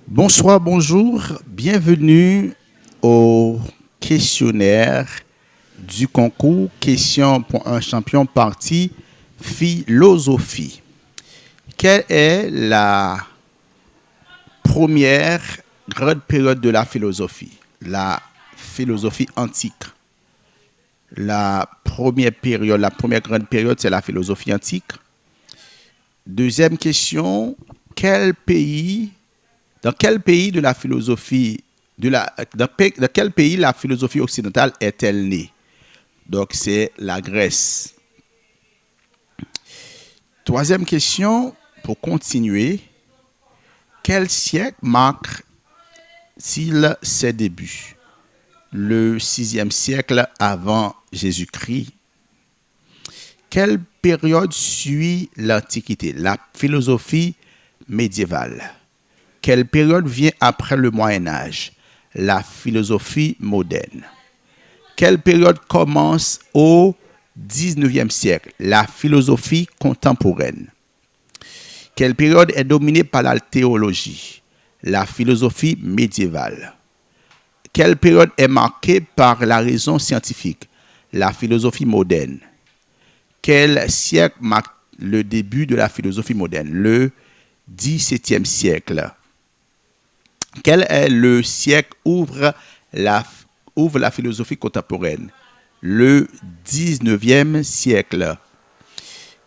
Bonsoir, bonjour, bienvenue au questionnaire du concours Questions pour un champion partie philosophie. Quelle est la première grande période de la philosophie? La philosophie antique. La première grande période, c'est la philosophie antique. Deuxième question, quel pays dans quel pays de la philosophie dans quel pays la philosophie occidentale est-elle née? Donc c'est la Grèce. Troisième question, pour continuer, quel siècle marque-t-il ses débuts? Le 6e siècle avant Jésus-Christ. Quelle période suit l'Antiquité? La philosophie médiévale. Quelle période vient après le Moyen Âge? La philosophie moderne. Quelle période commence au 19e siècle? La philosophie contemporaine. Quelle période est dominée par la théologie? La philosophie médiévale. Quelle période est marquée par la raison scientifique? La philosophie moderne. Quel siècle marque le début de la philosophie moderne? Le 17e siècle. Quel est le siècle ouvre la philosophie contemporaine? Le 19e siècle.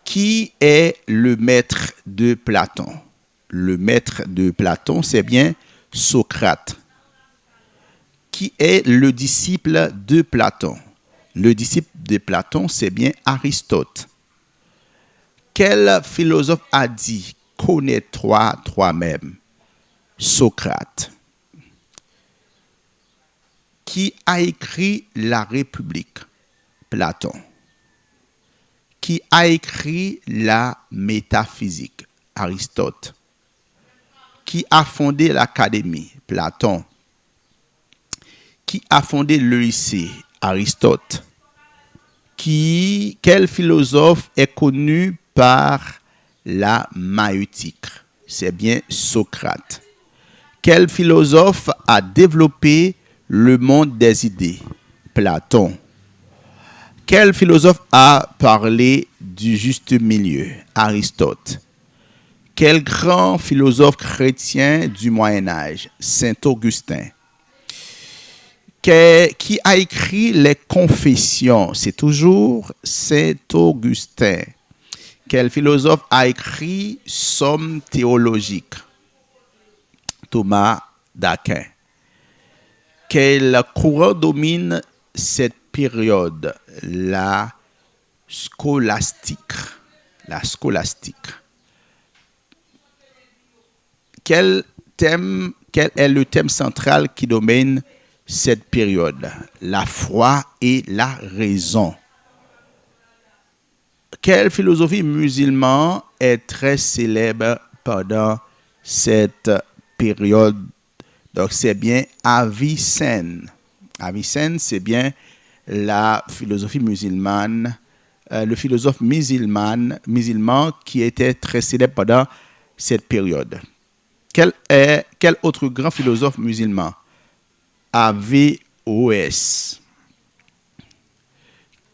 Qui est le maître de Platon? Le maître de Platon, c'est bien Socrate. Qui est le disciple de Platon? Le disciple de Platon, c'est bien Aristote. Quel philosophe a dit « Connais-toi toi-même » Socrate. Qui a écrit La République? Platon. Qui a écrit la métaphysique? Aristote. Qui a fondé l'Académie? Platon. Qui a fondé le lycée? Aristote. Quel philosophe est connu par la maïeutique? C'est bien Socrate. Quel philosophe a développé le monde des idées? Platon. Quel philosophe a parlé du juste milieu? Aristote. Quel grand philosophe chrétien du Moyen Âge? Saint Augustin. Qui a écrit les Confessions? C'est toujours Saint Augustin. Quel philosophe a écrit Somme théologique? Thomas d'Aquin. Quel courant domine cette période? La scolastique. La scolastique. Quel est le thème central qui domine cette période? La foi et la raison. Quelle philosophie musulmane est très célèbre pendant cette période? Donc c'est bien Avicenne. Avicenne, c'est bien la philosophie musulmane, le philosophe musulman qui était très célèbre pendant cette période. Quel autre grand philosophe musulman? Averroès.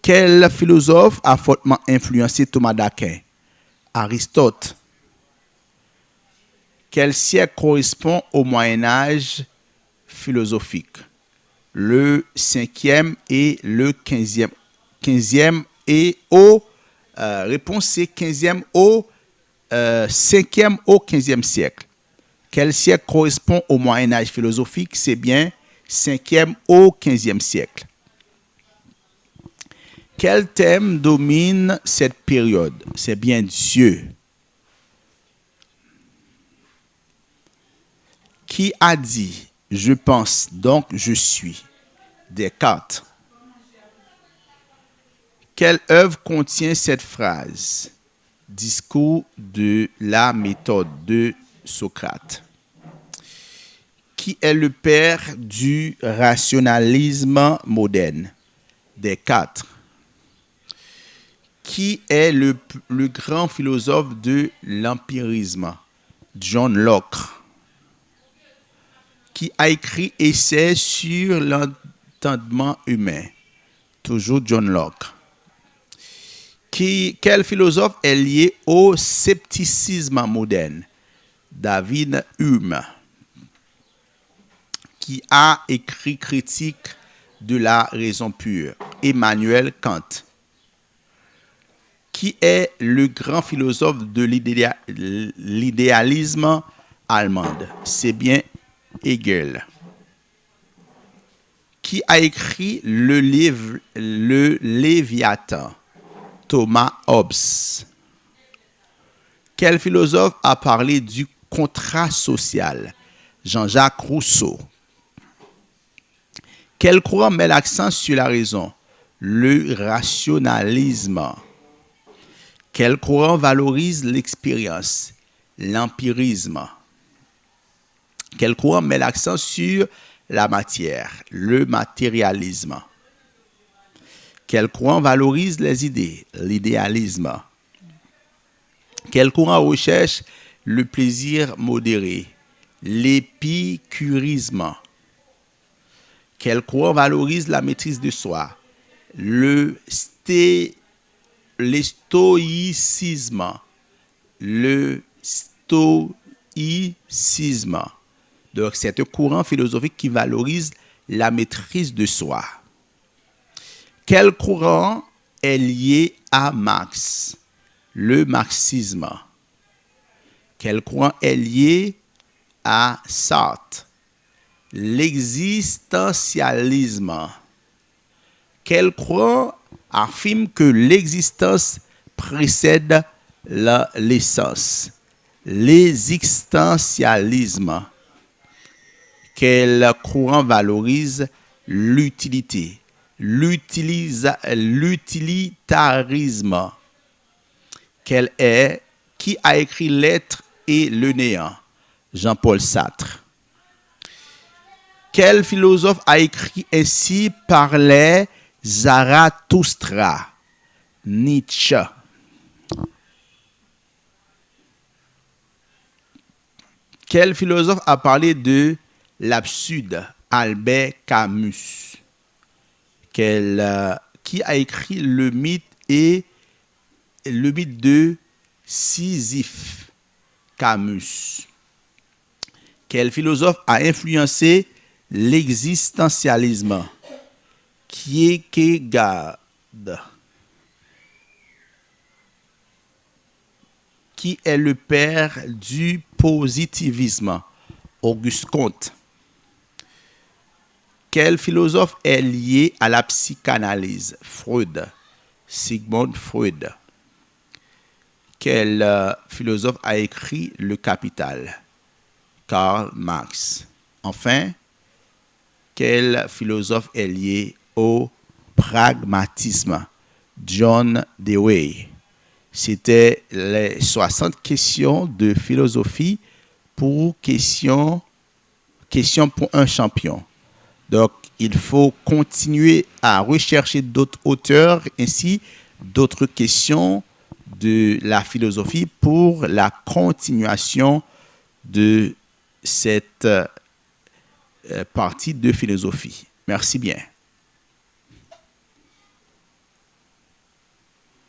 Quel philosophe a fortement influencé Thomas d'Aquin? Aristote. Quel siècle correspond au Moyen Âge philosophique? Le 5e et le 15e. 15e et au réponse c'est 15e au 5e au 15e siècle. Quel siècle correspond au Moyen Âge philosophique? C'est bien 5e au 15e siècle. Quel thème domine cette période? C'est bien Dieu. Qui a dit « Je pense, donc je suis » Descartes. Quelle œuvre contient cette phrase? Discours de la méthode de Socrate. Qui est le père du rationalisme moderne? Descartes. Qui est le grand philosophe de l'empirisme? John Locke. qui a écrit Essai sur l'entendement humain. Toujours John Locke. Quel philosophe est lié au scepticisme moderne? David Hume, qui a écrit Critique de la raison pure. Emmanuel Kant, qui est le grand philosophe de l'idéalisme allemand? C'est bien Hegel. Qui a écrit le livre Le Léviathan? Thomas Hobbes. Quel philosophe a parlé du contrat social? Jean-Jacques Rousseau. Quel courant met l'accent sur la raison? Le rationalisme. Quel courant valorise l'expérience? L'empirisme. Quel courant met l'accent sur la matière? Le matérialisme. Quel courant valorise les idées? L'idéalisme. Quel courant recherche le plaisir modéré? L'épicurisme. Quel courant valorise la maîtrise de soi? Le stoïcisme. Le stoïcisme. Donc, c'est un courant philosophique qui valorise la maîtrise de soi. Quel courant est lié à Marx? Le marxisme. Quel courant est lié à Sartre? L'existentialisme. Quel courant affirme que l'existence précède l'essence? L'existentialisme. Quel courant valorise l'utilité? L'utilitarisme. Qui a écrit L'être et le néant? Jean-Paul Sartre. Quel philosophe a écrit Ainsi parlait Zarathustra? Nietzsche. Quel philosophe a parlé de l'absurde? Albert Camus. Qui a écrit le mythe de Sisyphe? Camus. Quel philosophe a influencé l'existentialisme? Kierkegaard. Qui est le père du positivisme? Auguste Comte. Quel philosophe est lié à la psychanalyse? Freud. Sigmund Freud. Quel philosophe a écrit Le Capital? Karl Marx. Enfin, quel philosophe est lié au pragmatisme? John Dewey. C'était les 60 questions de philosophie pour question pour un champion. Donc, il faut continuer à rechercher d'autres auteurs ainsi d'autres questions de la philosophie pour la continuation de cette partie de philosophie. Merci bien.